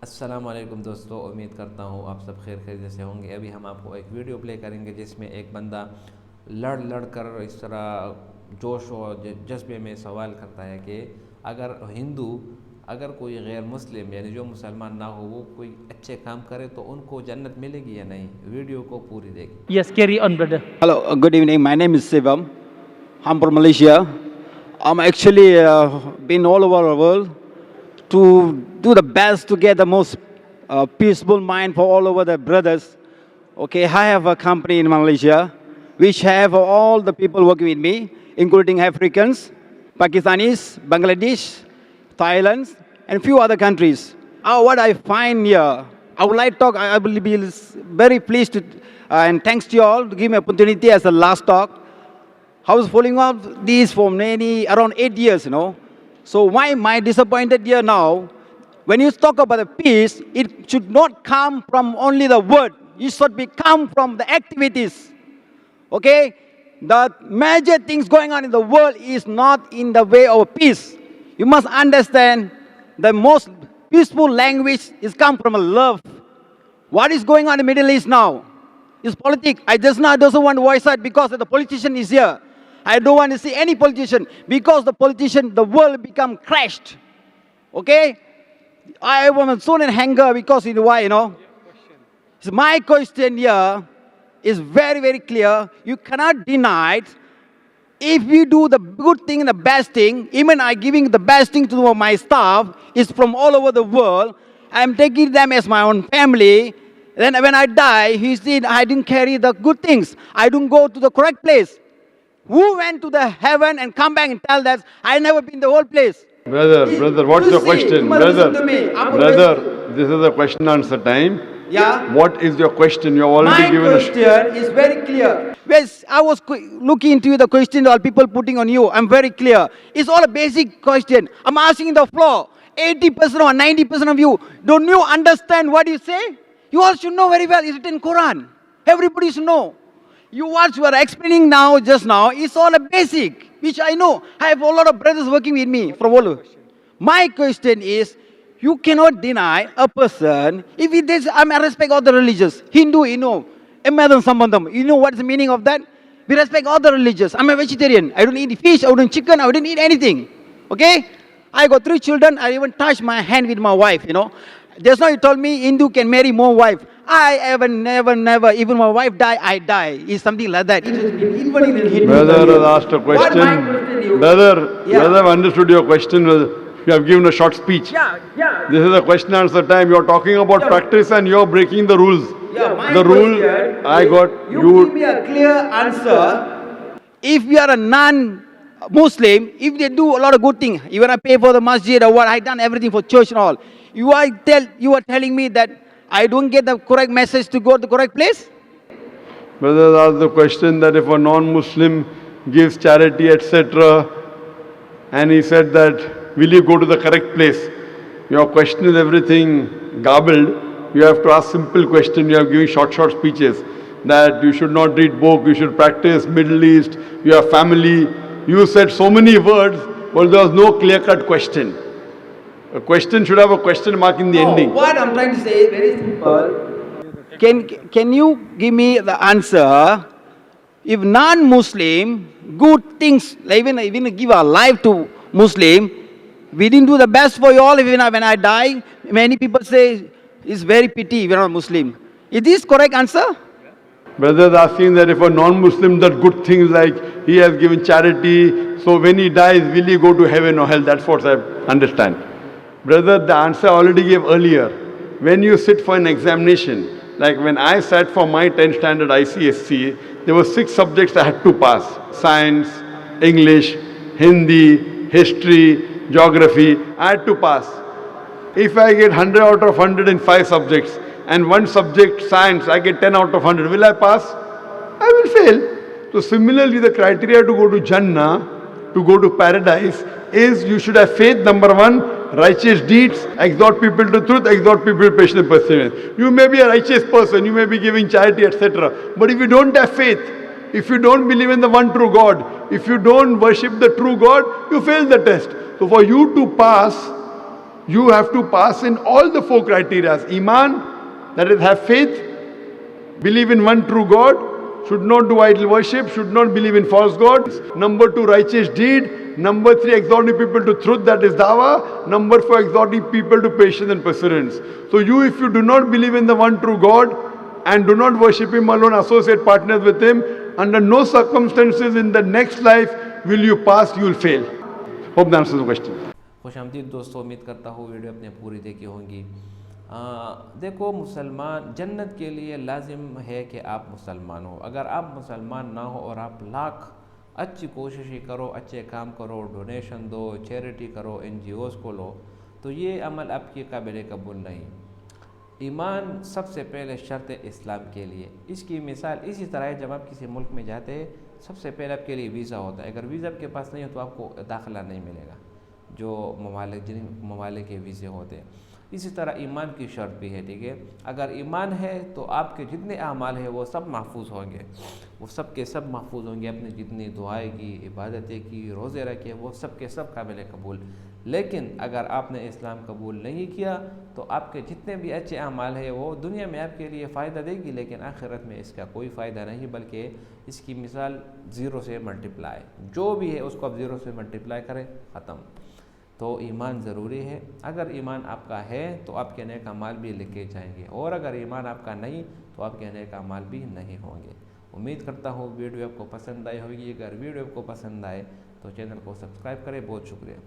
अस्सलाम वालेकुम दोस्तों, उम्मीद करता हूँ आप सब खैर खैरियत से होंगे। अभी हम आपको एक वीडियो प्ले करेंगे जिसमें एक बंदा लड़ कर इस तरह जोश और जज्बे में सवाल करता है कि अगर कोई गैर मुस्लिम यानी जो मुसलमान ना हो वो कोई अच्छे काम करे तो उनको जन्नत मिलेगी या नहीं। वीडियो को पूरी देखिए। Yes, carry on, brother. Hello, good evening. My name is Sivam. I'm from Malaysia. I'm actually been all over the world to do the best to get the most peaceful mind for all over the brothers. Okay, I have a company in Malaysia which have all the people working with me, including Africans, Pakistanis, Bangladesh, Thailand, and few other countries. What I find here, I would like to talk. I will be very pleased to, and thanks to you all to give me opportunity as the last talk. I was following up these for around 8 years, So why am I disappointed here now? When you talk about the peace, it should not come from only the word. It should come from the activities. Okay? The major things going on in the world is not in the way of peace. You must understand the most peaceful language is come from a love. What is going on in the Middle East now? Is politics. I just not doesn't want to voice out because the politician is here. I don't want to see any politician because the politician, the world become crashed. Okay? I am so in anger because why, So my question here is very, very clear. You cannot deny it. If you do the good thing and the best thing, even I giving the best thing to my staff is from all over the world. I'm taking them as my own family. Then when I die, he said, I didn't carry the good things. I don't go to the correct place. Who went to the heaven and come back and tell that I never been the whole place? Brother, what's your question? Brother, this is a question answer time. Yeah. What is your question? You have already My given question is very clear. Yes, I was looking into the question all people putting on you. I'm very clear. It's all a basic question. I'm asking the floor. 80% or 90% of you, don't you understand what you say? You all should know very well. It's written in Quran. Everybody should know. What you are explaining now, just now, is all a basic, which I know. I have a lot of brothers working with me from all over. My question is, you cannot deny a person, if it is, I respect all the religions, Hindu, Emadan Sambandam, you know what's the meaning of that? We respect all the religions. I'm a vegetarian. I don't eat fish, I don't eat chicken, I don't eat anything. Okay? I got 3 children, I even touch my hand with my wife, Just now you told me Hindu can marry more wives. I ever, never, even my wife die, I die. It's something like that. Even in Hindu. Brother has asked a question. Brother, I've understood your question. You have given a short speech. Yeah. This is a question answer time. You are talking about practice and you are breaking the rules. The rule I got. You give me a clear answer. If you are a non-Muslim, if they do a lot of good things, even I pay for the masjid or what, I done everything for church and all. You are telling me that I don't get the correct message to go to the correct place? Brother asked the question that if a non-Muslim gives charity, etc., and he said that, will you go to the correct place? Your question is everything garbled. You have to ask simple question. You are giving short speeches that you should not read book, you should practice Middle East, you have family. You said so many words, but there was no clear-cut question. A question should have a question mark in the ending. What I'm trying to say is very simple. Can you give me the answer? If non-Muslim, good things, even give our life to Muslim, we didn't do the best for you all. Even when I die, many people say it's very pity we're not Muslim. Is this correct answer? Brother is asking that if a non-Muslim does good things like he has given charity, so when he dies, will he go to heaven or hell? That's what I understand. Brother, the answer I already gave earlier. When you sit for an examination, like when I sat for my 10th standard ICSC, there were 6 subjects I had to pass. Science, English, Hindi, history, geography. I had to pass. If I get 100 out of 100 in 5 subjects, and one subject, science, I get 10 out of 100, will I pass? I will fail. So similarly, the criteria to go to Jannah, to go to paradise, is you should have faith, number 1, righteous deeds, exhort people to truth, exhort people to patience and perseverance. You may be a righteous person, you may be giving charity, etc. But if you don't have faith, if you don't believe in the one true God, if you don't worship the true God, you fail the test. So for you to pass, you have to pass in all the 4 criteria. Iman, that is have faith, believe in one true God, should not do idol worship, should not believe in false gods. Number 2, righteous deed. Number 3, exhorting people to truth, that is dawah. Number 4, exhorting people to patience and perseverance. So you, if you do not believe in the one true God and do not worship Him alone, associate partners with Him, under no circumstances in the next life will you pass, you will fail. Hope that answers the question. खुशामदीद दोस्तों, उम्मीद करता हूँ video अपने पूरी देखी होंगी। देखो, मुसलमान जन्नत के लिए लाजिम है कि आप मुसलमान हो। अगर आप मुसलमान ना हो और आप लाख अच्छी कोशिशें करो, अच्छे काम करो, डोनेशन दो, चैरिटी करो, NGOs को लो, तो ये अमल आपके काबिल कबूल नहीं। ईमान सबसे पहले शर्त है इस्लाम के लिए। इसकी मिसाल इसी तरह है, जब आप किसी मुल्क में जाते हैं सबसे पहले आपके लिए वीज़ा होता है। अगर वीज़ा आपके पास नहीं हो तो आपको दाखिला नहीं मिलेगा, जो जिन ममालिक के वीज़े होते हैं। इसी तरह ईमान की शर्त भी है, ठीक है। अगर ईमान है तो आपके जितने अमाल हैं वो सब महफूज होंगे, वो सब के सब महफूज होंगे। अपनी जितनी दुआएं की, इबादतें की, रोज़े रखे, वो सब के सब काबिल कबूल। लेकिन अगर आपने इस्लाम कबूल नहीं किया तो आपके जितने भी अच्छे अमाल हैं वो दुनिया में आपके लिए फ़ायदा देगी, लेकिन आखिरत में इसका कोई फ़ायदा नहीं, बल्कि इसकी मिसाल ज़ीरो से मल्टीप्लाई, जो भी है उसको आप ज़ीरो से मल्टीप्लाई करें, ख़त्म। तो ईमान ज़रूरी है। अगर ईमान आपका है तो आपके नेक अमाल भी लिखे जाएंगे, और अगर ईमान आपका नहीं तो आपके नेक अमाल भी नहीं होंगे। उम्मीद करता हूँ वीडियो आपको पसंद आई होगी। अगर वीडियो आपको पसंद आए तो चैनल को सब्सक्राइब करें। बहुत शुक्रिया।